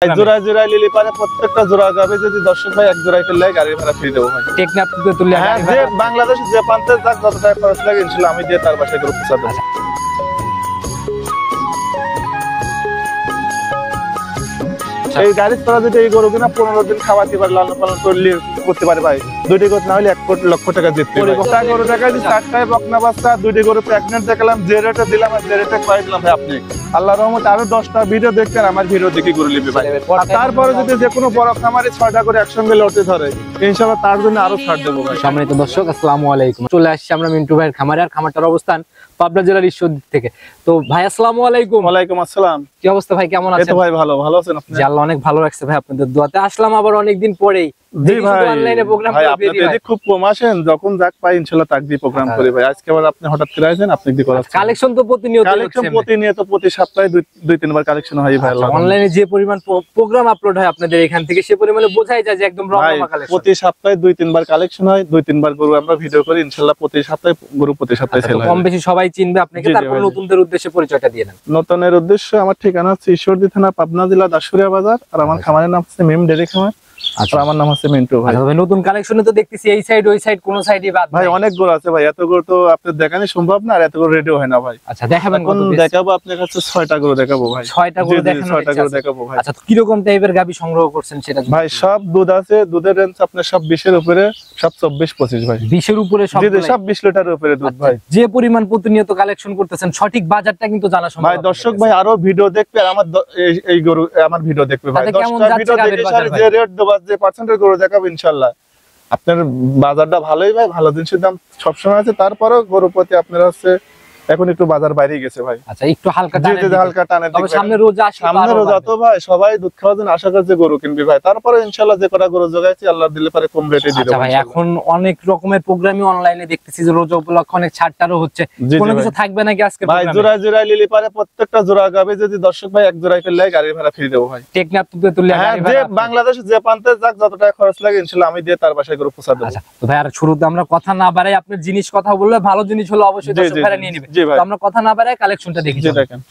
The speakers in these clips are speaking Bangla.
জোড়া জোড়া নিলে পারে প্রত্যেকটা জোড়া গাবে যদি দর্শক ভাই এক জোড়ায় ফেললে গাড়ি ভাড়া ফ্রি দেবো ভাই। টেকনাফ থেকে তুললে যে বাংলাদেশ যে প্রান্তে যাক যত টাকা খরচ লাগে ইনশাআল্লাহ আমি দিয়ে তার বাসায় গ্রুপ পৌঁছা দেবো। এই গাড়ি তোরা যদি এই গরু কিনা 15 দিন খাওয়াতে পারে লালন পালন করলে করতে পারে ভাই, দুইটি গরু না হলে 1 লক্ষ টাকা জিততে পারে। গরু টাকা দিয়ে 4টায় বকনা বাচ্চা, দুইটি গরু প্রেগন্যান্ট দেখালাম, যে রেটে দিলাম আর যে রেটে কয় দিলাম ভাই আপনি আল্লাহর রহমতে আরো 10টা ভিডিও দেখতেন আমার ভিডিও দেখে গরু নিবে ভাই। আর তারপরে যদি যে কোনো বড় খামারে 6টা করে একসঙ্গে লটে ধরে ইনশাআল্লাহ তার জন্য আরো ছাড় দেবো ভাই। সম্মানিত দর্শক আসসালামু আলাইকুম, চলে আসছি আমরা মিন্টু ভাইয়ের খামারে। আর খামারটার অবস্থান পাবনা জেলার ঈশ্বরদী থেকে। তো ভাই আসসালামু আলাইকুম। ওয়ালাইকুম আসসালাম। কি অবস্থা ভাই, কেমন আছেন? এই তো ভাই ভালো আছেন আপনি? জি আল্লাহ অনেক ভালো রাখছে ভাই, আপনাদের দোয়াতে আসলাম আবার অনেকদিন পরেই। জি ভাই অনলাইনে প্রোগ্রাম করে বেরিয়ে ভাই খুব কম আসেন, যখন যাক পাই ইনশাআল্লাহ তাক দিয়ে প্রোগ্রাম করে ভাই। আজকে আবার আপনি হঠাৎ করে আছেন, আপনি কি করাচ্ছেন? কালেকশন তো প্রতিনিয়ত প্রতি সপ্তাহে 2-3 বার কালেকশন হয় ভাই। অনলাইনে যে পরিমাণ প্রোগ্রাম আপলোড হয় আপনাদের এখান থেকে সে পরিমাণে বোঝাই যায় যে একদম রমরমা কালেকশন। প্রতি সপ্তাহে 2-3 বার কালেকশন হয়, 2-3 বার গরু আমরা ভিডিও করি ইনশাআল্লাহ। প্রতি সপ্তাহে গরু প্রতি সপ্তাহে সেল হয়। কম বেশি সবাই চিনবে আপনাকে। তারপর নতুনদের উদ্দেশ্যে পরিচয়টা দিয়ে দেন। নতুনের উদ্দেশ্য আমার ঠিকানা হচ্ছে ঈশ্বরদী থানা, পাবনা জেলা, দাসুরিয়া বাজার। আর আমার খামারের নাম হচ্ছে মিম ডেইরি খামার। আচ্ছা আমার নাম হচ্ছে মিন্টু ভাই। ভাই নতুন কালেকশনে তো দেখতেছি এই সাইড ওই সাইড কোন সাইডই বাদ ভাই অনেক গরু আছে ভাই, এত গরু তো আপনাদের দেখানো সম্ভব না আর এত গরু রেডিও হয় না ভাই। আচ্ছা দেখাবেন কত পিস? দেখাবো আপনার কাছে 6টা গরু দেখাবো ভাই। 6টা গরু দেখাবো ভাই। আচ্ছা কি রকম টাইপের গাবি সংগ্রহ করছেন সেটা ভাই? সব দুধ আছে, দুধের রেঞ্জ আপনার সব 20 এর উপরে, সব 24-25 ভাই। 20 এর উপরে সব? জি সব 20 লিটারের উপরে দুধ ভাই। যে পরিমাণ প্রতিনিয়ত কালেকশন করতেছেন সঠিক বাজারটা কিন্তু জানা সম্ভব ভাই। দর্শক ভাই আরো ভিডিও দেখবে আর আমার এই গরু আমার ভিডিও দেখবে ভাই। 10টা ভিডিও দেখে সারি যে রেট দেব যে পার্সেন্টের গরু দেখাবো ইনশাআল্লাহ। আপনার বাজারটা ভালোই ভাই, ভালো জিনিসের দাম সবসময় আছে। তারপরেও গরু প্রতি আপনার হচ্ছে এখন একটু বাজার বাইরে গেছে ভাই। আচ্ছা একটু হালকা টানে তবে সামনে রোজা আসে, সামনে রোজা তো ভাই সবাই দুধ খাওয়ার জন্য আশা করছে গরু কিনবি ভাই। তারপরে ইনশাআল্লাহ যে কটা গরু জোগাইছি আল্লাহ দিলে পারে কম রেটে দিয়ে দেব। আচ্ছা ভাই এখন অনেক রকমের প্রোগ্রামই অনলাইনে দেখতেছি যে রোজা উপলক্ষে অনেক ছাড়টারও হচ্ছে, কোনো কিছু থাকবে নাকি আজকে ভাই? জোড়া জোড়া নিলে পারে প্রত্যেকটা জোড়া গাবে যদি দর্শক ভাই এক জোড়ায় ফেললে গাড়ি ভাড়া ফ্রি দেব ভাই। টেকনাফ থেকে তুললে যে বাংলাদেশ যে প্রান্তে যাক যত টাকা খরচ লাগে ইনশাআল্লাহ আমি দিয়ে তার বাসায় গরু পৌঁছা দেব। আচ্ছা তো ভাই আর শুরুতে আমরা কথা না বাড়াই, আপনার জিনিস কথা বললে ভালো জিনিস হলো অবশ্যই দর্শক ভাইরা নিয়ে নেবে। তো আমরা কথা না বাড়াই কালেকশনটা দেখি,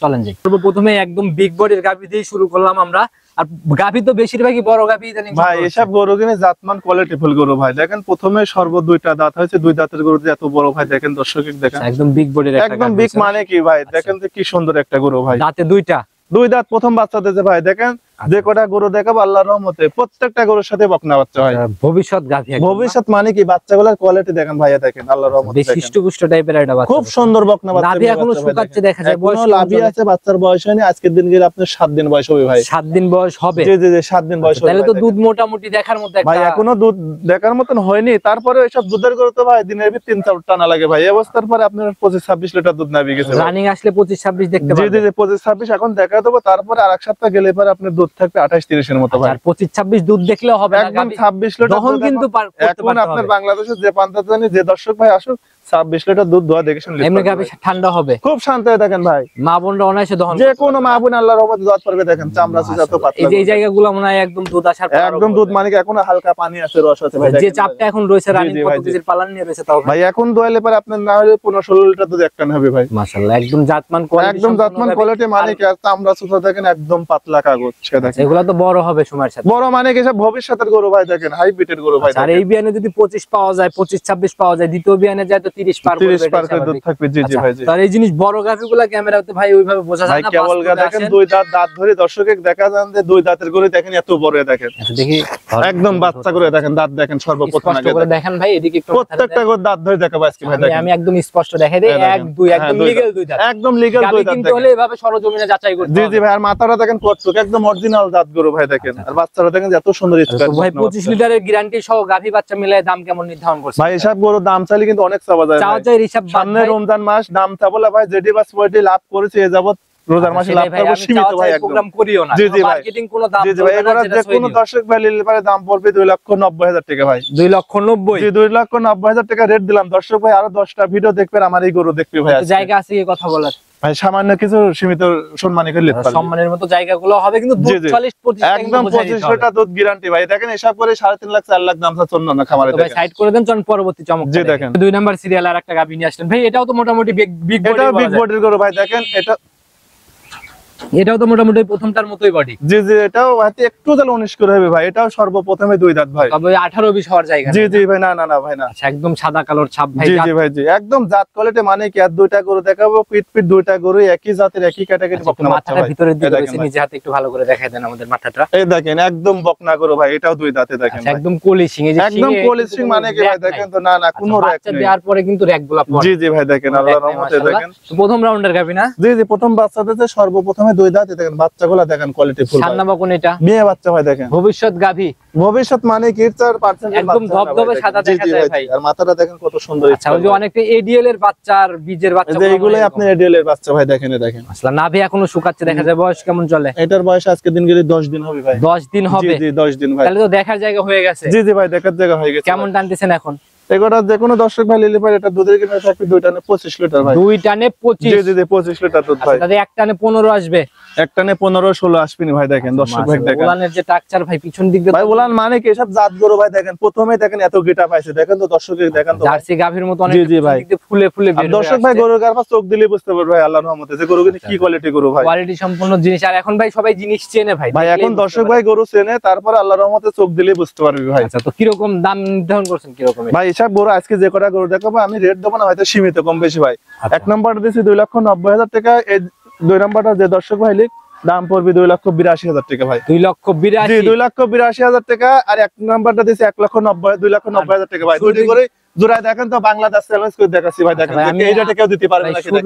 চলেন যাই। প্রথমে একদম বিগ বডির গাভী দিয়ে শুরু করলাম আমরা। আর গাভী তো বেশিরভাগই বড় গাভী ভাই। এসব গরু কিনে জাতমান কোয়ালিটিফুল গরু ভাই। দেখেন প্রথমে সর্ব 2টা দাঁত হয়েছে, 2 দাঁতের গরু এত বড় ভাই। দেখেন দর্শক দেখেন একদম বিগ বডির একটা, একদম বিগ মানে কি ভাই? দেখেন যে কি সুন্দর একটা গরু ভাই। দাঁতে 2 দাঁত, প্রথম বাচ্চা দিয়েছে ভাই। দেখেন যে কটা গরু দেখাবো আল্লাহর রহমতে প্রত্যেকটা গরুর সাথে বকনা বাচ্চা হয়। ভবিষ্যৎ গাভী, ভবিষ্যৎ মানে কি? বাচ্চাগুলোর কোয়ালিটি দেখেন ভাইয়া, দেখেন আল্লাহর রহমতে বেশ হৃষ্টপুষ্ট টাইপের একটা বাচ্চা, খুব সুন্দর বকনা বাচ্চা। নাভি এখনো শুকাচ্ছে দেখা যায়, বয়স লাভি আছে, বাচ্চার বয়স হয়নি। আজকের দিন গেলে আপনার 7 দিন বয়স হবে ভাই। 7 দিন বয়স হবে? জি জি 7 দিন বয়স হবে। তাহলে তো দুধ মোটামুটি দেখার মতো একটা ভাই। এখনো দুধ দেখার মতন হয়নি, তারপরে এইসব দুধের গরু তো ভাই দিনের 3-4 টানা লাগে ভাই। এই অবস্থার পরে আপনার 25-26 লিটার দুধ নাবি গেছে। রানিং আসলে 25-26 দেখতে পাবেন। জি জি 25-26 এখন দেখা দেবো। তারপরে আরেক সপ্তাহ গেলে পরে আপনার দুধ থাকবে 28-30 এর মতো ভাই। আর 25-26 দুধ দেখলেও হবে না, একদম 26 লিটার তখন কিন্তু এখন আপনার বাংলাদেশের যে প্রান্তে জানি যে দর্শক ভাই আসুক 26 লিটার দুধ দোয়া দেখে শুনলে এমনি গাভী ঠান্ডা হবে, খুব শান্ত হয়ে দেখেন ভাই। মা বোনরা অনায়াসে দহন, যে কোনো মা বোন আল্লাহর রহমতে দোয়া করবে। দেখেন চামড়া যত পাতলা, এই যে এই জায়গাগুলো মনে হয় একদম দুধ আসার পর একদম দুধ মানে কি এখনো হালকা পানি আছে, রস আছে ভাই। যে চাপটা এখন রয়েছে রানিং কত কেজির পালান নিয়ে রয়েছে তাও ভাই এখন দোয়ালে পরে আপনার না হলে 15-16 লিটার দুধ একটান হবে ভাই। মাশাআল্লাহ একদম জাতমান কোয়ালিটি, একদম জাতমান কোয়ালিটি মানে কি? আর চামড়া সুতা দেখেন একদম পাতলা কাগজ। সেটা এগুলা তো বড় হবে সময়ের সাথে। বড় মানে কি? সব ভবিষ্যতের গরু ভাই। দেখেন হাইব্রিডের গরু ভাই। আর এই বিয়ানে যদি 25 পাওয়া যায়, 25-26 পাওয়া যায়, দ্বিতীয় বিয়ানে যায় তো 30 পার করবে। 30 পার করে দুধ থাকবে। জি জি ভাই। আর এই জিনিস বড় গাভীগুলা ক্যামেরাতে ভাই ওইভাবে বোঝা যায় না। কেবল দেখেন 2 দাঁত ধরে দর্শকে দেখা যান যে 2 দাঁতের গরু দেখেন এত বড়। দেখেন দেখি একদম বাচ্চা করে দেখেন, দাঁত দেখেন সর্বপ্রথম আগে দেখেন ভাই। এদিকে একটু প্রত্যেকটা গরু দাঁত ধরে দেখাবো আজকে ভাই। দেখেন আমি একদম স্পষ্ট দেখাই দেই, 1-2 একদম লিগ্যাল 2 দাঁত, একদম লিগ্যাল 2 দাঁত। কিন্তু হলে এভাবে সরজমিনে যাচাই করতে হবে। জি জি ভাই। আর মাথাটা দেখেন কটটুক একদম অরিজিনাল দাঁত গরু ভাই। দেখেন আর বাচ্চারা দেখেন এত সুন্দর স্পেস ভাই। 25 লিটারের গ্যারান্টি সহ গাভী বাচ্চা মিলায় দাম কেমন নির্ধারণ করছেন ভাই? এসব গরু দাম চাইলে কিন্তু অনেক চাওয়া যায়। সামনে রমজান মাস, দাম চাবলা ভাই যেটি বাস পয়টি লাভ করেছে এ যাবত রোজার মাসে লাভ করব সীমিত ভাই। প্রোগ্রাম করিও না, জি জি ভাই। মার্কেটিং কোনো দাম জি জি ভাই। এবারে যে কোনো দর্শক ভাই নিলে পারে দাম পড়বে 2,90,000 টাকা ভাই। 2,90,000? জি 2,90,000 টাকা রেট দিলাম। দর্শক ভাই আরো 10টা ভিডিও দেখবে আমার এই গরু দেখবে ভাই। জায়গা আছে কি কথা বলার ভাই? সামান্য কিছু সীমিত সম্মানী করে নিতে পারবে। সম্মানের মতো জায়গাগুলো হবে, কিন্তু দুধ 40-25 একদম 25 লিটার দুধ গ্যারান্টি ভাই। দেখেন এসব করে 3.5 লাখ 4 লাখ দাম চাচ্ছে অন্য খামারে। ভাই সাইড করে দেন, চল পরবর্তী চমক। জি দেখেন 2 নাম্বার সিরিয়াল আর একটা গাভী নিয়ে আসলেন ভাই। এটাও তো মোটামুটি বিগ বডি, এটা বিগ বডির গরু ভাই। দেখেন এটা এটাও তো মোটামুটি প্রথমটার মতোই বডি। জি জি, এটাও হয়তো একটু তাহলে 19 করে হবে ভাই, এটাও সর্বপ্রথমে 2 দাঁত ভাই। তবে 18-20 হওয়ার জায়গা। জি জি ভাই, না না না ভাই না। আচ্ছা, একদম সাদা কালোর ছাপ ভাই। জি জি ভাই জি, একদম জাত কোয়ালিটি মানে কি, আর দুইটা গরু দেখাবো, পিট পিট দুইটা গরু একই জাতের একই ক্যাটাগরি বকনা বাচ্চা ভাই। ভিতরের দিকে রয়েছে, নিজে হাতে একটু ভালো করে দেখায় দেন আমাদের মাথাটা। এই দেখেন একদম বকনা গরু ভাই, এটাও 2 দাঁতে দেখেন। একদম পলিশিং, এই যে একদম পলিশিং মানে কি ভাই দেখেন তো, না না কোনো র‍্যাক নেই। দেওয়ার পরে কিন্তু র‍্যাকগুলো পড়ে। জি জি ভাই দেখেন, আল্লাহর রহমতে দেখেন। প্রথম রাউন্ডের গাবি না? জি জি, প্রথম বাচ্চাতে সর্বপ্রথমে 2 দাঁতে দেখেন, বাচ্চাগুলো দেখেন কোয়ালিটি ফুল। সান্না বকন এটা মেয়ে বাচ্চা ভাই দেখেন। ভবিষ্যৎ গাভি, ভবিষ্যৎ মানে কি 4% একদম ধবধবে সাদা দেখা যায় ভাই। আর মাথাটা দেখেন কত সুন্দর। আচ্ছা, ওই যে অনেকটা এডিএল এর বাচ্চার বীজের বাচ্চা, এইগুলাই আপনি এডিএল এর বাচ্চা ভাই দেখেন। দেখেন আসলে নাভি এখনো শুকাচ্ছে দেখা যায়। বয়স কেমন চলে এটার? বয়স আজকে দিন গেলে 10 দিন হবে ভাই। 10 দিন হবে? জি জি 10 দিন ভাই। তাহলে তো দেখার জায়গা হয়ে গেছে। জি জি ভাই, দেখার জায়গা হয়ে গেছে। কেমন টানতেছেন এখন? এগুলা যে কোনো দর্শক ভাই নিলে পারে, এটা দুধের কিনা থাকবে 2 টানে 25 লিটার ভাই। 2 টানে 25? জি জি জি 25 লিটার দুধ ভাই। তাহলে এক টানে 15 আসবে? এক টানে 15-16 আসবেনি ভাই দেখেন দর্শক ভাই দেখেন। উলানের যে টাকচার ভাই পিছন দিক দিয়ে ভাই, উলান মানে কি এসব জাত গরু ভাই দেখেন, প্রথমে দেখেন এত গিটা পাইছে দেখেন তো দর্শকের দেখেন তো। জার্সি গাভীর মতো অনেক জি জি ভাই, দিক দিয়ে ফুলে ফুলে বের হয়ে দর্শক ভাই গরুর গার পাশ চোখ দিলে বুঝতে পারবে ভাই আল্লাহর রহমতে যে গরু কি কোয়ালিটি গরু ভাই। কোয়ালিটি সম্পূর্ণ জিনিস। আর এখন ভাই সবাই জিনিস চেনে ভাই। ভাই এখন দর্শক ভাই গরু চেনে, তারপর আল্লাহর রহমতে চোখ দিলে বুঝতে পারবে ভাই। আচ্ছা, তো কিরকম দাম নির্ধারণ করছেন কিরকম? ভাই এসব গরু আজকে যে কটা গরু দেখাবো আমি রেট দেবো না হয়তো সীমিত কম বেশি ভাই। এক নম্বরটা দিচ্ছি 2,90,000 টাকা, এই 2 নম্বরটা যে দর্শক ভাই লিখ দাম পড়বে 2,82,000 টাকা ভাই। 2,82,000? জি 2,82,000 টাকা। আর এক নম্বরটা দিচ্ছি 2,90,000 টাকা ভাই। দুটি করে জোড়ায় দেখেন তো, বাংলাদেশ চ্যালেঞ্জ করে দেখাচ্ছি ভাই দেখেন, এই রেটে কেউ দিতে পারবে না।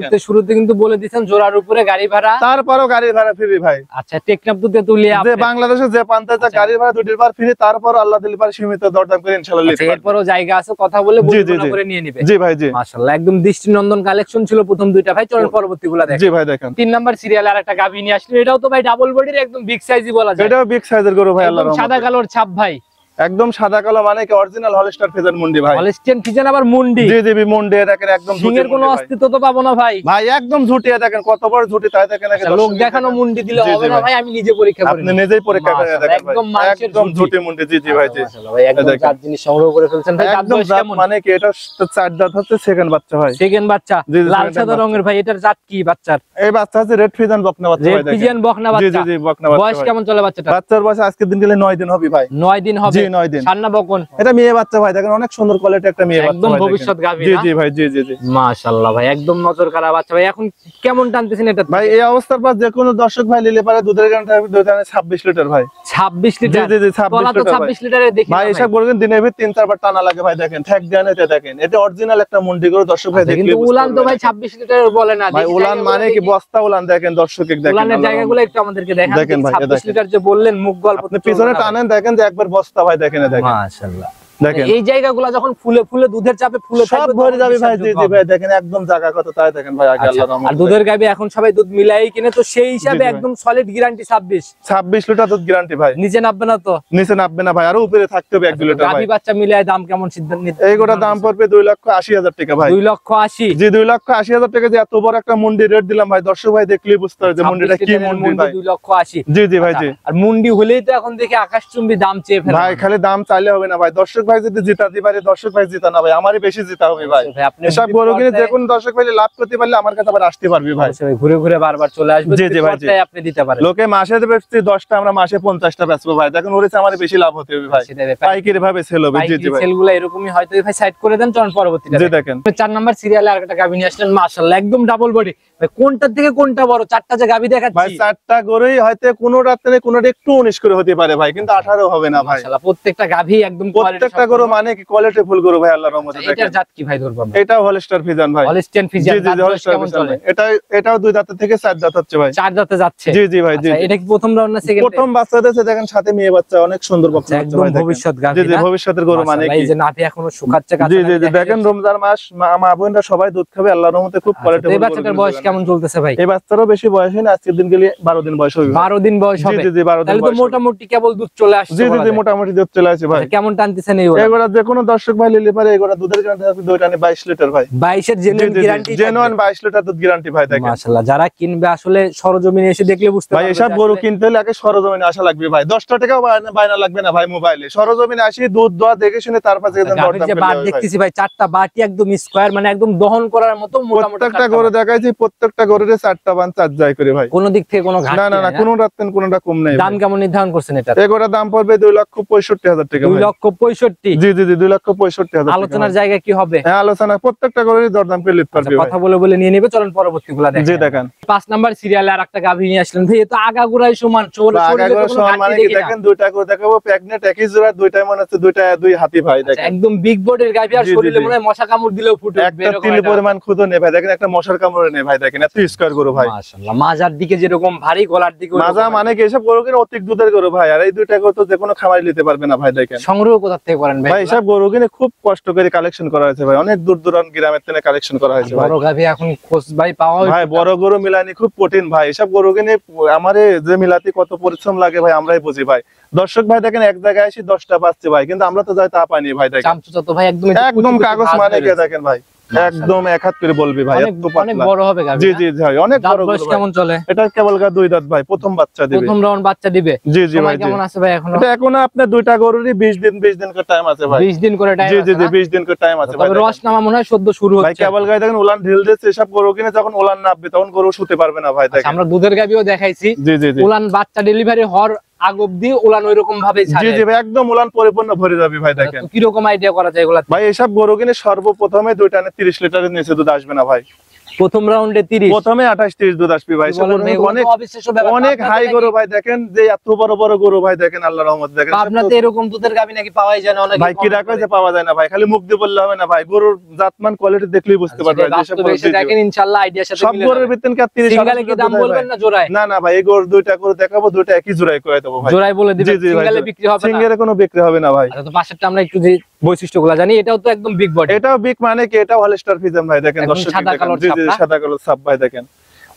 শুরুতে কিন্তু বলে দিয়েছেন জোড়ার উপরে গাড়ি ভাড়া, তারপরও গাড়ি ভাড়া ফ্রি ভাই। আচ্ছা, টেকনাফ দুধে তুলিয়ে যে বাংলাদেশে যে প্রান্তে গাড়ি ভাড়া দুটির বার ফ্রি, তারপর আল্লাহ দিল পারে সীমিত দরদাম করে ইনশাআল্লাহ নিতে পারবে। এরপরও জায়গা আছে, কথা বলে বলবো করে নিয়ে নেবে। জি ভাই জি, মাশাআল্লাহ একদম দৃষ্টিনন্দন কালেকশন ছিল প্রথম দুইটা ভাই। চলেন পরবর্তীগুলো দেখেন। জি ভাই দেখেন 3 নাম্বার সিরিয়ালে আরেকটা গাভী নিয়ে আসলো। এটাও তো ভাই ডাবল বডির একদম বিগ সাইজই বলা যায়। এটাও বিগ সাইজের গরু ভাই আল্লাহর রহমতে। সাদা কালোর ছাপ ভাই, একদম সাদা কালো মানে কি অরিজিনাল হলস্টার ফিজান মুন্ডি ভাই। হলস্টিয়ান ফিজিয়ান আবার মুন্ডি। জি জি মুন্ডি দেখেন, একদম সিংহের কোনো অস্তিত্ব তো পাবো না ভাই। ভাই একদম ঝুটিয়ে দেখেন কত বড় ঝুটি, তাই দেখেন। লোক দেখানো মুন্ডি দিলে হবে না ভাই, আমি নিজে পরীক্ষা করি। আপনি নিজেই পরীক্ষা করে দেখেন একদম ভাই, মানুষের একদম ঝুটি মুন্ডি। জি জি ভাই জি, মাশাআল্লাহ ভাই একদম চার জিনিস সংগ্রহ করে ফেলছেন ভাই। একদম জাত মানে কি এটা 4 দাঁত হচ্ছে, সেকেন্ড বাচ্চা ভাই। সেকেন্ড বাচ্চা লাল সাদা রঙের ভাই। এটার জাত কি বাচ্চার? এই বাচ্চা হচ্ছে রেড ফিজিয়ান বকনা বাচ্চা ভাই। রেড ফিজিয়ান বকনা বাচ্চা। জি জি বকনা বাচ্চা। বয়স কেমন চলে বাচ্চাটা? বাচ্চার বয়স আজকে দিন গেলে 9 দিন হবে ভাই। 9 দিন হবে? জি 9 দিন। সান্না বকন এটা মেয়ে বাচ্চা ভাই দেখেন, অনেক সুন্দর কোয়ালিটি একটা মেয়ে বাচ্চা একদম ভাই। ভবিষ্যৎ গাভী। জি জি ভাই জি জি জি মাশাআল্লাহ ভাই একদম নজর কাড়া বাচ্চা ভাই। এখন কেমন টানতেছেন এটা ভাই? এই অবস্থার পর যে কোনো দর্শক ভাই নিলে পারে দুধের গান থাকবে 26 লিটার ভাই। 26 লিটার? জি জি 26 লিটার 26 লিটারে দেখি ভাই। এসব বলবেন দিনে ভিতর 3-4 বার টানা লাগে ভাই দেখেন, ঠ্যাক দেন এতে দেখেন। এটা অরিজিনাল একটা মুন্ডি গরু দর্শক ভাই দেখলে। কিন্তু উলান তো ভাই 26 লিটারের বলে না ভাই। উলান মানে কি বস্তা উলান দেখেন দর্শকের দেখেন। উলানের জায়গাগুলো একটু আমাদেরকে দেখান। দেখেন ভাই 26 লিটার যে বললেন মুখ গল্প আপনি পিছনে টানেন দেখেন যে একবার বস্তা ভাই দেখেন। দেখেন মাশাআল্লাহ দেখেন এই জায়গাগুলো যখন ফুলে ফুলে দুধের চাপে ফুলে সব ভরে যাবে ভাই। জি জি ভাই দেখেন একদম জায়গা কত, তাই দেখেন ভাই আগে আল্লাহর রহমতে। আর দুধের গাবি এখন সবাই দুধ মিলাই কিনে, তো সেই হিসাবে একদম সলিড গ্যারান্টি 26 লিটার দুধ গ্যারান্টি ভাই। নিচে নামবে না তো? নিচে নামবে না ভাই, আর উপরে থাকতে হবে 1-2 লিটার ভাই। গাবি বাচ্চা মিলাই দাম কেমন সিদ্ধান্ত নিতে? এই গোটা দাম পড়বে 2,80,000 টাকা ভাই। 2,80,000? জি 2,80,000 টাকা। যে এত বড় একটা মুন্ডি রেট দিলাম ভাই, দর্শক ভাই দেখলেই বুঝতে পারবে যে মুন্ডিটা কি মুন্ডি ভাই। 2,80,000? জি জি ভাই জি। আর মুন্ডি হলেই তো এখন দেখি আকাশচুম্বী দাম চেয়ে ফেলে ভাই। খালি দাম চাইলে হবে না ভাই, দর্শক ভাই যদি জিতাতে পারে, দর্শক ভাই জিতা না ভাই, আমারই বেশি জিতা হবে ভাই। এসব গরু কিনে যে কোন দর্শক ভাই লাভ করতে পারলে আমার কাছে আবার আসতে পারবে ভাই। ঘুরে ঘুরে বারবার চলে আসবে। জি জি ভাই জি, আপনি দিতে পারেন। লোকে মাসে বেচতে 10টা, আমরা মাসে 50টা বেচবো ভাই। দেখুন ওরে আমার বেশি লাভ হতে হবে ভাই, পাইকারি ভাবে সেল হবে। জি জি ভাই সেলগুলো এরকমই হয়তো ভাই সাইড করে দেন। চলুন পরবর্তীতে জি দেখেন 4 নাম্বার সিরিয়ালে আরেকটা গাবি নিয়ে আসলেন। মাশাআল্লাহ একদম ডাবল বডি ভাই। কোনটা থেকে কোনটা বড়? 4টা যে গাবি দেখাচ্ছি ভাই, 4টা গরুই হয়তো কোনোটা থেকে কোনোটা একটু 19 করে হতে পারে ভাই, কিন্তু 18 হবে না ভাই। মাশাআল্লাহ প্রত্যেকটা গাবি একদম প্রত্যেকটা গরু মানে কি কোয়ালিটি ফুল গরু ভাই আল্লাহর রহমতে। এটার জাত কি ভাই ধরব আমরা? এটা হলস্টার ফিজিয়ান ভাই। Holstein Friesian. জি জি হলস্টার ফিজিয়ান। এটাও 2 দাঁত থেকে 4 দাঁত হচ্ছে ভাই। 4 দাঁতে যাচ্ছে? জি জি ভাই জি। এটা কি প্রথম রাউন্ড না সেকেন্ড? প্রথম বাচ্চা দিয়েছে দেখেন, সাথে মেয়ে বাচ্চা, অনেক সুন্দর বাচ্চা একদম ভাই। ভবিষ্যৎ গাভী। জি জি ভবিষ্যতের গরু মানে কি। এই যে নাভি এখনো শুকাচ্ছে জি জি জি দেখেন রমজান মাস, মা বোনরা সবাই দুধ খাবে আল্লাহর রহমতে, খুব কোয়ালিটি। এই বাচ্চাটার বয়স কেমন চলতেছে ভাই? এই বাচ্চারও বেশি বয়স হয় না, আজকের দিন গেলে 12 দিন বয়স হবে। 12 দিন বয়স হবে? জি জি 12 দিন। তাহলে তো মোটামুটি কেবল দুধ চলে আসছে। জি জি মোটামুটি দুধ চলে আসে ভাই। কেমন টানতেছেন এগুলা যে কোনো দর্শক ভাই নিলে পারে। এগুলা দুধের গ্যারান্টি আছে দুইটা নে 22 লিটার ভাই, 22 এর জেনুইন গ্যারান্টি, জেনুইন 22 লিটার দুধ গ্যারান্টি ভাই। দেখেন মাশাআল্লাহ, যারা কিনবে আসলে সরজমিনে এসে দেখলে বুঝতে পারবে ভাই। এসব গরু কিনতে হলে আগে সরজমিনে আসা লাগবে ভাই, 10 টাকাও বাইনা লাগবে না ভাই। মোবাইলে সরজমিনে আসি দুধ দোয়া দেখে শুনে তারপর যে বাট দেখতেছি ভাই, 4টা বাটি একদম স্কয়ার, মানে একদম দহন করার মতো মোটামুটি। প্রত্যেকটা গরু দেখাইছি, প্রত্যেকটা গরুর 4টা বান 4 যায় করে ভাই। কোন দিক থেকে কোনো ঘাটতি না না না, কোনো রাতেন কোনোটা কম নাই। দাম কেমন নির্ধারণ করছেন এটা? এগুলোর দাম পড়বে 2,65,000 টাকা। 2,65,000? জি জি জি, 2,65,000 টাকা। আলোচনার জায়গা কি হবে? হ্যাঁ, আলোচনা প্রত্যেকটা গরুরই দরদাম করে লিখতে পারবে। কথা বলে বলে নিয়ে নেবে, চলেন পরবর্তীগুলো দেখেন। জি দেখেন 5 নাম্বার সিরিয়ালে আরেকটা গাভী নিয়ে আসলেন ভাই, এটা আগাগোড়াই সমান। আগাগোড়া সমান মানে কি দেখেন, দুইটা করে দেখাবো প্রেগনেন্ট একই জোড়া, দুইটাই মনে হচ্ছে দুই হাতি ভাই। দেখেন একদম বিগ বডির গাভী, আর শরীরে মনে হয় মশা কামড় দিলেও ফুটে উঠবে একটা তিল পরিমাণ খুদো নেই ভাই। দেখেন একটা মশার কামড়ে নেই ভাই। দেখেন এত স্কয়ার গরু ভাই। মাশাআল্লাহ, মাজার দিকে যেরকম ভারী, গলার দিকে মাজা মানে কি এসব গরু কিনে অতিক দুধের গরু ভাই। আর এই দুইটা গরু তো যে কোনো খামারে নিতে পারবে না ভাই। দেখেন সংগ্রহ কোথা থেকে করেন ভাই? ভাই এসব গরু কিনে খুব কষ্ট করে কালেকশন করা হয়েছে ভাই, অনেক দূর দূরান্ত গ্রামের থেকে কালেকশন করা হয়েছে ভাই। বড় গাভী এখন খোঁজ ভাই পাওয়া ভাই, বড় গরু মিলানি খুব কঠিন ভাই। এসব গরু কিনে আমারে যে মিলাতে কত পরিশ্রম লাগে ভাই আমরাই বুঝি ভাই। দর্শক ভাই দেখেন এক জায়গায় এসে 10টা পাচ্ছে ভাই, কিন্তু আমরা তো যাই তা পাইনি ভাই। দেখেন চামচা তো ভাই একদম কাগজ মানে কে দেখেন ভাই, একদম এক হাত করে বলবি ভাই। অনেক বড় হবে গাভী। জি জি ভাই, অনেক বড় গরু। কেমন চলে এটা? কেবল 2 দাঁত ভাই, প্রথম বাচ্চা দিবে, প্রথম রাউন্ড বাচ্চা দিবে। জি জি ভাই। কেমন আছে ভাই এখনো? এটা এখনো আপনার দুইটা গরুরই 20 দিন করে টাইম আছে ভাই। 20 দিন করে টাইম জি আছে? জি 20 দিন করে টাইম আছে ভাই। তবে রস নামা মনে হয় সদ্য শুরু হচ্ছে ভাই। কেবল গায়ে দেখেন উলান ঢিল দিচ্ছে, এসব গরু কিনে যখন উলান নামবে তখন গরু শুতে পারবে না ভাই। দেখেন আমরা দুধের গাভীও দেখাইছি, জি জি জি, উলান বাচ্চা ডেলিভারি হওয়ার আগ অব্দি উলান ওইরকম ভাবে ছাড়ে। জি জি ভাই, একদম উলান পরিপূর্ণ ভরে যাবে ভাই। দেখেন কি রকম আইডিয়া করা যায় এগুলা ভাই? এসব গরু কিনে সর্বপ্রথমে দুইটা 30 লিটারের নিচে দুধ আসবে না ভাই। প্রথম রাউন্ডে 30, প্রথমে 28-30 দুধ আসবে ভাই। অনেক হাই গরু ভাই। দেখেন যে এত বড় বড় গরু ভাই। দেখেন আল্লাহর রহমতে দেখেন আপনাতে এরকম দুধের গাভী নাকি পাওয়াই যায় না অনেক ভাই। কি রাখা যে পাওয়া যায় না ভাই, খালি মুখ দিয়ে বললে হবে না ভাই। গরুর জাতমান কোয়ালিটি দেখলেই বুঝতে পারবে। দেখেন ইনশাআল্লাহ আইডিয়ার সাথে সব গরুর ভিতরে কি 30 সিঙ্গেলে কি দাম বলবেন না জোড়ায়? না না ভাই, এই গরু দুইটা করে দেখাবো, দুইটা একই জোড়ায় করে দেবো ভাই। জোড়ায় বলে দিবেন, সিঙ্গেলে বিক্রি হবে না? সিঙ্গেলে কোনো বিক্রি হবে না ভাই। আচ্ছা, তো পাশেরটা আমরা একটু যে বৈশিষ্ট্যগুলো জানি, এটাও তো একদম বিগ বডি। এটাও বিগ মানে কি, এটা হলস্টার ফ্রিজিয়ান ভাই। দেখেন দর্শক জি জি সাদা কালো ছাপ ভাই। দেখেন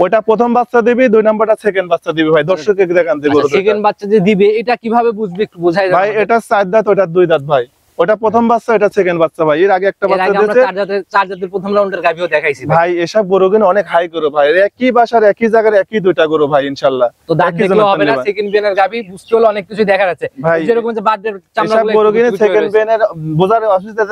ওটা প্রথম বাচ্চা দিবি, 2 নাম্বারটা সেকেন্ড বাচ্চা দিবি ভাই। দর্শকে দেখান যে গরু সেকেন্ড বাচ্চা যে দিবে এটা কিভাবে বুঝবে একটু বোঝাই ভাই। এটা 4 দাঁত, ওটা 2 দাঁত ভাই। ওটা প্রথম বাচ্চা, এটা সেকেন্ড বাচ্চা ভাই। এর আগে একটা বাচ্চা দিয়েছে। চার জাতের প্রথম রাউন্ডের গাভীও দেখাইছি ভাই। এসব গরু কিনে অনেক হাই গরু ভাই, একই বাসার একই জায়গার একই দুইটা গরু ভাই। ইনশাআল্লাহ তো দাঁত দেখলেও হবে না, সেকেন্ড বেনের গাভী বুঝতে হলে অনেক কিছু দেখা যাচ্ছে ভাই। যেরকম যে বাটের চামড়া এসব গরু কিনে সেকেন্ড বেনের বোঝার অসুবিধা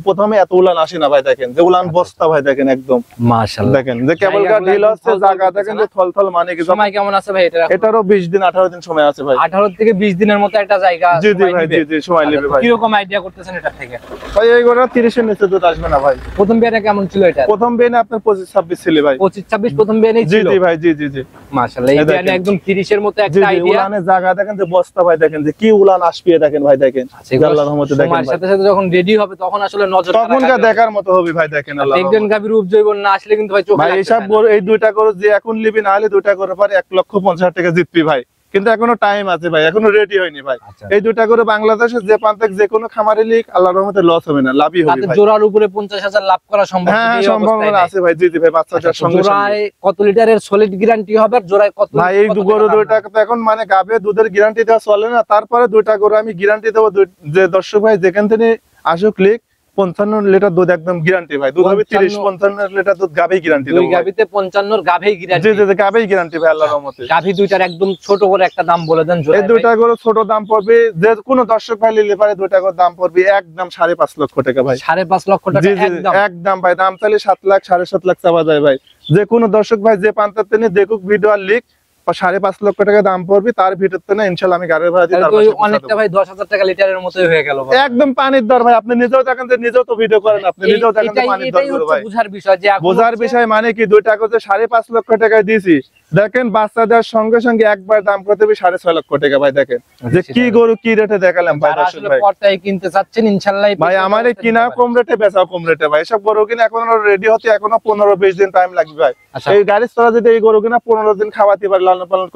প্রথমে এত উলান আসে না ভাই। দেখেন যে উলান বস্তা ভাই। দেখেন একদম মাশাআল্লাহ। দেখেন যে কেবল ঢিল হচ্ছে জায়গা। দেখেন যে থলথল মানে কি। সময় কেমন আছে ভাই? এটারও 20 দিন 18 দিন সময় আছে ভাই। 18 থেকে 20 দিনের মতো একটা জায়গা। জি জি ভাই, জি জি সময় নেবে ভাই। কি রকম আইডিয়া করতেছেন এটা থেকে ভাই? এই গরুটা 30 এর নিচে দুধ আসবে না ভাই। প্রথম বেনে কেমন ছিল এটা? প্রথম বেনে আপনার 25-26 ছিল ভাই। 25-26 প্রথম বেনেই ছিল? জি জি ভাই, জি জি জি মাশাআল্লাহ। এই বেনে একদম 30 এর মতো একটা আইডিয়া। উলানের জায়গা দেখেন যে বস্তা ভাই। দেখেন যে কি উলান আসবে। দেখেন ভাই। দেখেন আল্লাহর রহমতে দেখেন সময়ের সাথে সাথে যখন রেডি হবে তখন আসলে নজর তখনকার দেখার মতো হবে ভাই। দেখেন আল্লাহর রহমতে একজন গাভীর উপজীবন না আসলে কিন্তু ভাই চোখে ভাই এইসব গরু, এই দুইটা গরু যে এখন নিবি না হলে দুইটা গরু পরে 1,50,000 টাকা জিতবি ভাই। কিন্তু এখনো টাইম আছে ভাই, এখনো রেডি হয়নি ভাই। এই দুইটা করে বাংলাদেশের যে প্রান্তে যে কোনো খামারে লিখ আল্লাহর রহমতে লস হবে না, লাভই হবে ভাই। জোড়ার উপরে 50,000 লাভ করা সম্ভব? হ্যাঁ সম্ভাবনা আছে ভাই। জি জি ভাই, বাচ্চাটার সঙ্গে জোড়ায় কত লিটারের সলিড গ্যারান্টি হবে আর জোড়ায় কত? ভাই এই গরু দুইটা তো এখন মানে গাবে দুধের গ্যারান্টি দেওয়া চলে না। তারপরে দুইটা গরু আমি গ্যারান্টি দেবো, যে দর্শক ভাই যেখান থেকে আসুক লিখ 55 লিটার দুধ একদম গ্যারান্টি ভাই। দুধ হবে 30-55 লিটার দুধ গাবেই গ্যারান্টি দেবো। দুই গাবিতে 55 এর গাবেই গ্যারান্টি? জি জি গাবেই গ্যারান্টি ভাই আল্লাহর রহমতে। গাভী দুইটার একদম ছোট করে একটা দাম বলে দেন। এই দুইটা করে ছোট দাম পড়বে, যে কোনো দর্শক ভাই নিলে পারে দুইটা করে দাম পড়বে একদম 5.5 লক্ষ টাকা ভাই। 5.5 লক্ষ টাকা একদম? একদম ভাই। দাম চাইলে 7 লাখ 7.5 লাখ চাওয়া যায় ভাই। যে কোনো দর্শক ভাই যে পান্তার তেনে দেখুক ভিডিও আর লিখ 5.5 লক্ষ টাকা দাম পড়বে, তার ভিতর থেকে ইনশাআল্লাহ আমি গাড়ির ভাড়া দিয়ে অনেকটা ভাই 10,000 টাকা লিটারের মতোই হয়ে গেল। একদম পানির দর ভাই। আপনি নিজেও দেখেন যে নিজেও তো ভিডিও করেন, আপনি নিজেও দেখেন যে পানির দর গুলো ভাই। বুঝার বিষয় যে বোঝার বিষয় মানে কি, দুইটা করে 5.5 লক্ষ টাকা দিয়েছি। দেখেন বাচ্চা দেওয়ার সঙ্গে সঙ্গে একবার দাম করতে হবে 6.5 লক্ষ টাকা ভাই। দেখেন যে কি গরু কি রেটে দেখালাম ভাই। আসলে পর্তায় কিনতে চাচ্ছেন ইনশাআল্লাহ ভাই আমারে কিনা কম রেটে বেচাও কম রেটে ভাই। সব গরু কিনা এখনো রেডি হতে এখনো 15-20 দিন টাইম লাগবে ভাই। এই গাড়ি চলা যদি এই গরু কিনা 15 দিন খাওয়াতে পারে, লালন পালন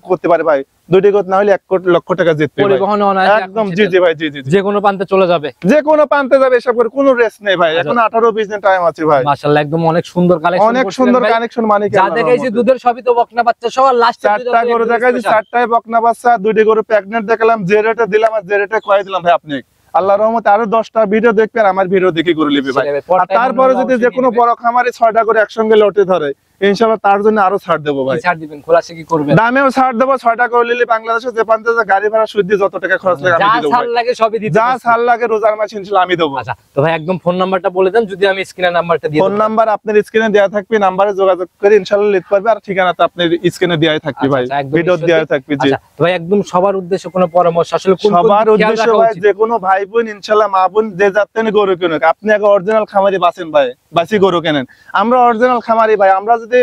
করতে পারে ভাই, দুইটি গত না হলে 1 লক্ষ টাকা জিতবে ভাই। পরিবহন একদম জি জি ভাই, জি জি যে কোনো প্রান্তে চলে যাবে, যে কোনো প্রান্তে যাবে। এসব করে কোনো রেস্ট নেই ভাই। এখন 18-20 দিন টাইম আছে ভাই। মাশাআল্লাহ একদম অনেক সুন্দর কালেকশন, অনেক সুন্দর কালেকশন। মানে কি যা দেখাইছি দুধের সবই তো বকনা বাচ্চা সহ। লাস্ট 4টা গরু দেখাইছি, 4টায় বকনা বাচ্চা, 2টি গরু প্রেগন্যান্ট দেখালাম। যে রেটে দিলাম আর যে রেটে কয় দিলাম ভাই আপনি আল্লাহর রহমতে আরো 10টা ভিডিও দেখবে আর আমার ভিডিও দেখে করে নিবে ভাই। আর তারপরে যদি যে কোনো বড় খামারে 6টা করে একসঙ্গে লটে ধরে ইনশাআল্লাহ তার জন্য আরো ছাড় দেবো ভাই। ছাড় দিবেন, খোলাসা কি করবেন? দামেও ছাড় দেবো, 6টা করে নিলে বাংলাদেশে যে প্রান্তে গাড়ি ভাড়া সুদ দিয়ে যত টাকা খরচ লাগে আমি যা দিয়ে দেবো ছাড় ভাই। লাগে সবই দিতে যা ছাড় লাগে রোজার মাসে ইনশাআল্লাহ আমি দেবো। আচ্ছা তো ভাই একদম ফোন নাম্বারটা বলে দেন, যদি আমি স্ক্রিনে নাম্বারটা দিয়ে ফোন নাম্বার আপনার স্ক্রিনে দেওয়া থাকবে, নাম্বারে যোগাযোগ করে ইনশাআল্লাহ নিতে পারবে। আর ঠিকানাটা আপনার স্ক্রিনে দেওয়াই থাকবে ভাই, ভিডিও দেওয়া থাকবে। জি তো ভাই একদম সবার উদ্দেশ্যে কোনো পরামর্শ আসলে কোন সবার উদ্দেশ্য ভাই, যে কোনো ভাই বোন ইনশাআল্লাহ মা বোন যে যাচ্ছেন গরু কিনুক, আপনি আগে অরিজিনাল খামারি বাঁচেন ভাই, বাঁচি গরু কেনেন। আমরা অরিজিনাল খামারি ভাই, আমরা যদি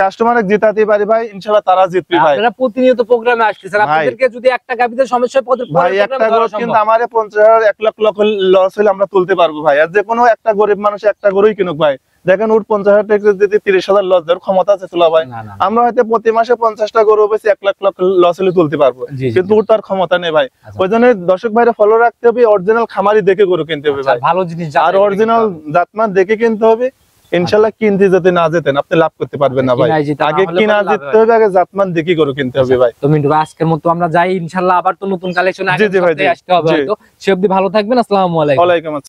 কাস্টমারকে জিতাতে পারি ভাই ইনশাআল্লাহ তারা জিতবে ভাই। আপনারা প্রতিনিয়ত প্রোগ্রামে আসতেছেন, আপনাদেরকে যদি একটা গাবিতে সমস্যা পড়ে ভাই একটা গরু কিন্তু আমারে 50,000 1 লাখ লস হলে আমরা তুলতে পারবো ভাই। আর যে কোনো একটা গরিব মানুষ একটা গরুই কিনুক ভাই, দেখেন ওর 50,000 টাকা যদি 30,000 লস দেওয়ার ক্ষমতা আছে তোলা ভাই, আমরা হয়তো প্রতি মাসে 50টা গরু বেশি 1 লাখ লস হলে তুলতে পারবো, কিন্তু ওর তার ক্ষমতা নেই ভাই। ওই জন্য দর্শক ভাইরা ফলো রাখতে হবে, অরিজিনাল খামারি দেখে গরু কিনতে হবে ভাই, ভালো জিনিস আর অরিজিনাল জাতমান দেখে কিনতে হবে। ইনশাআল্লাহ কিনতে যেতে না যেতেন আপনি লাভ করতে পারবেন না ভাই, আগে কিনা জিততে হবে, আগে জাতমান দেখে গরু কিনতে হবে ভাই। তো মিন্টু ভাই আজকের মতো আমরা যাই, ইনশাআল্লাহ আবার তো নতুন কালেকশন আসতে হবে হয়তো। সে অবধি ভালো থাকবেন, আসসালামু আলাইকুম। ওয়ালাইকুম আসসালাম।